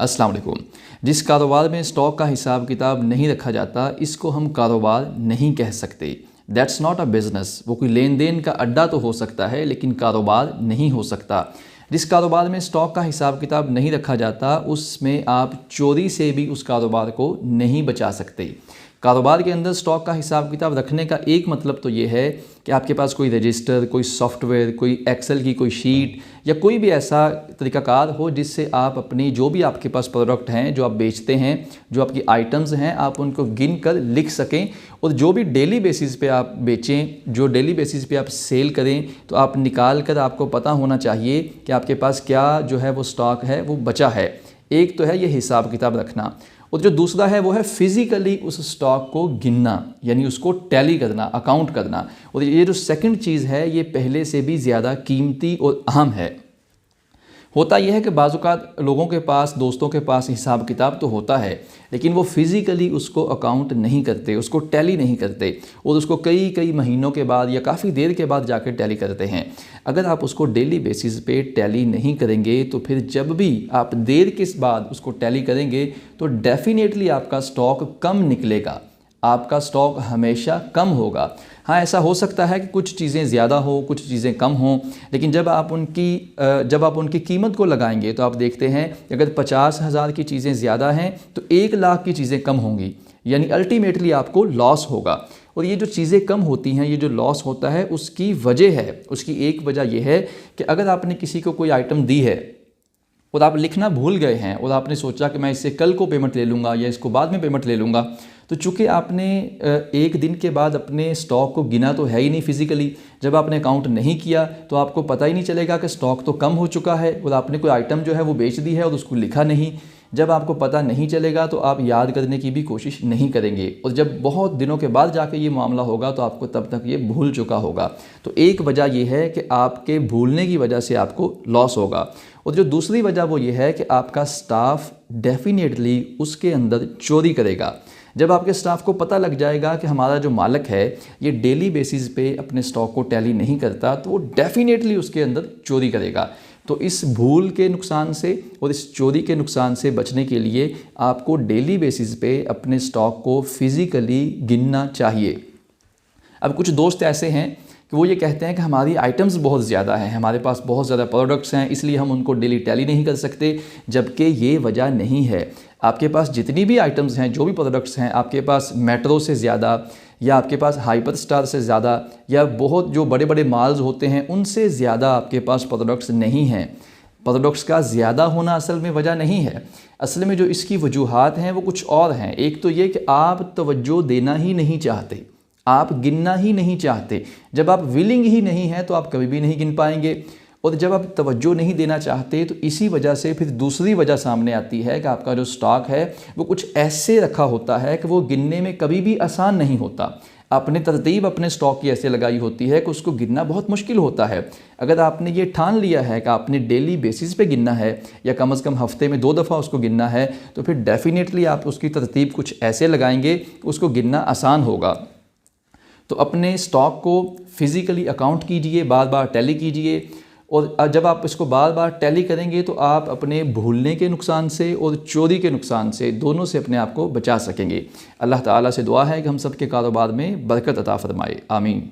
अस्सलाम वालेकुम। जिस कारोबार में स्टॉक का हिसाब किताब नहीं रखा जाता, इसको हम कारोबार नहीं कह सकते। That's not a business. वो कोई लेन देन का अड्डा तो हो सकता है, लेकिन कारोबार नहीं हो सकता। जिस कारोबार में स्टॉक का हिसाब किताब नहीं रखा जाता, उसमें आप चोरी से भी उस कारोबार को नहीं बचा सकते। कारोबार के अंदर स्टॉक का हिसाब किताब रखने का एक मतलब तो ये है कि आपके पास कोई रजिस्टर, कोई सॉफ्टवेयर, कोई एक्सेल की कोई शीट या कोई भी ऐसा तरीकाकार हो जिससे आप अपनी जो भी आपके पास प्रोडक्ट हैं, जो आप बेचते हैं, जो आपकी आइटम्स हैं, आप उनको गिन कर लिख सकें और जो भी डेली बेसिस पे आप बेचें, जो डेली बेसिस पे आप सेल करें, तो आप निकाल कर आपको पता होना चाहिए कि आपके पास क्या जो है वो स्टॉक है वो बचा है। एक तो है ये हिसाब किताब रखना, और जो दूसरा है वो है फिज़िकली उस स्टॉक को गिनना, यानी उसको टैली करना, अकाउंट करना। और ये जो सेकंड चीज़ है ये पहले से भी ज़्यादा कीमती और अहम है। होता यह है कि बाज़-औक़ात लोगों के पास, दोस्तों के पास हिसाब किताब तो होता है, लेकिन वो फिज़िकली उसको अकाउंट नहीं करते, उसको टैली नहीं करते और उसको कई कई महीनों के बाद या काफ़ी देर के बाद जाकर टैली करते हैं। अगर आप उसको डेली बेसिस पे टैली नहीं करेंगे तो फिर जब भी आप देर के बाद उसको टैली करेंगे तो डेफ़िनेटली आपका स्टॉक कम निकलेगा, आपका स्टॉक हमेशा कम होगा। हाँ, ऐसा हो सकता है कि कुछ चीज़ें ज़्यादा हो, कुछ चीज़ें कम हों, लेकिन जब आप उनकी कीमत को लगाएंगे तो आप देखते हैं कि अगर 50,000 की चीज़ें ज़्यादा हैं तो 1,00,000 की चीज़ें कम होंगी, यानी अल्टीमेटली आपको लॉस होगा। और ये जो चीज़ें कम होती हैं, ये जो लॉस होता है, उसकी वजह है, उसकी एक वजह यह है कि अगर आपने किसी को कोई आइटम दी है और आप लिखना भूल गए हैं और आपने सोचा कि मैं इससे कल को पेमेंट ले लूँगा या इसको बाद में पेमेंट ले लूँगा, तो चूँकि आपने एक दिन के बाद अपने स्टॉक को गिना तो है ही नहीं फिज़िकली, जब आपने अकाउंट नहीं किया तो आपको पता ही नहीं चलेगा कि स्टॉक तो कम हो चुका है और आपने कोई आइटम जो है वो बेच दी है और उसको लिखा नहीं। जब आपको पता नहीं चलेगा तो आप याद करने की भी कोशिश नहीं करेंगे और जब बहुत दिनों के बाद जाके ये मामला होगा तो आपको तब तक ये भूल चुका होगा। तो एक वजह ये है कि आपके भूलने की वजह से आपको लॉस होगा, और जो दूसरी वजह वो ये है कि आपका स्टाफ डेफिनेटली उसके अंदर चोरी करेगा। जब आपके स्टाफ को पता लग जाएगा कि हमारा जो मालिक है ये डेली बेसिस पे अपने स्टॉक को टैली नहीं करता, तो वो डेफिनेटली उसके अंदर चोरी करेगा। तो इस भूल के नुकसान से और इस चोरी के नुकसान से बचने के लिए आपको डेली बेसिस पे अपने स्टॉक को फिज़िकली गिनना चाहिए। अब कुछ दोस्त ऐसे हैं कि वो ये कहते हैं कि हमारी आइटम्स बहुत ज़्यादा हैं, हमारे पास बहुत ज़्यादा प्रोडक्ट्स हैं, इसलिए हम उनको डेली टैली नहीं कर सकते, जबकि ये वजह नहीं है। आपके पास जितनी भी आइटम्स हैं, जो भी प्रोडक्ट्स हैं, आपके पास मेट्रो से ज़्यादा या आपके पास हाइपर स्टार से ज़्यादा या बहुत जो बड़े बड़े माल्स होते हैं उनसे ज़्यादा आपके पास प्रोडक्ट्स नहीं हैं। प्रोडक्ट्स का ज़्यादा होना असल में वजह नहीं है। असल में जो इसकी वजूहात हैं वो कुछ और हैं। एक तो ये कि आप तवज्जो देना ही नहीं चाहते, आप गिनना ही नहीं चाहते। जब आप विलिंग ही नहीं हैं तो आप कभी भी नहीं गिन पाएंगे, और जब आप तवज्जो नहीं देना चाहते तो इसी वजह से फिर दूसरी वजह सामने आती है कि आपका जो स्टॉक है वो कुछ ऐसे रखा होता है कि वो गिनने में कभी भी आसान नहीं होता। आपने तरतीब अपने स्टॉक की ऐसे लगाई होती है कि उसको गिनना बहुत मुश्किल होता है। अगर आपने ये ठान लिया है कि आपने डेली बेसिस पे गिनना है या कम से कम हफ्ते में 2 दफ़ा उसको गिनना है, तो फिर डेफिनेटली आप उसकी तरतीब कुछ ऐसे लगाएंगे उसको गिनना आसान होगा। तो अपने स्टॉक को फिज़िकली अकाउंट कीजिए, बार बार टैली कीजिए, और जब आप इसको बार बार टैली करेंगे तो आप अपने भूलने के नुकसान से और चोरी के नुकसान से, दोनों से अपने आप को बचा सकेंगे। अल्लाह ताला से दुआ है कि हम सब के कारोबार में बरकत अता फरमाए। आमीन।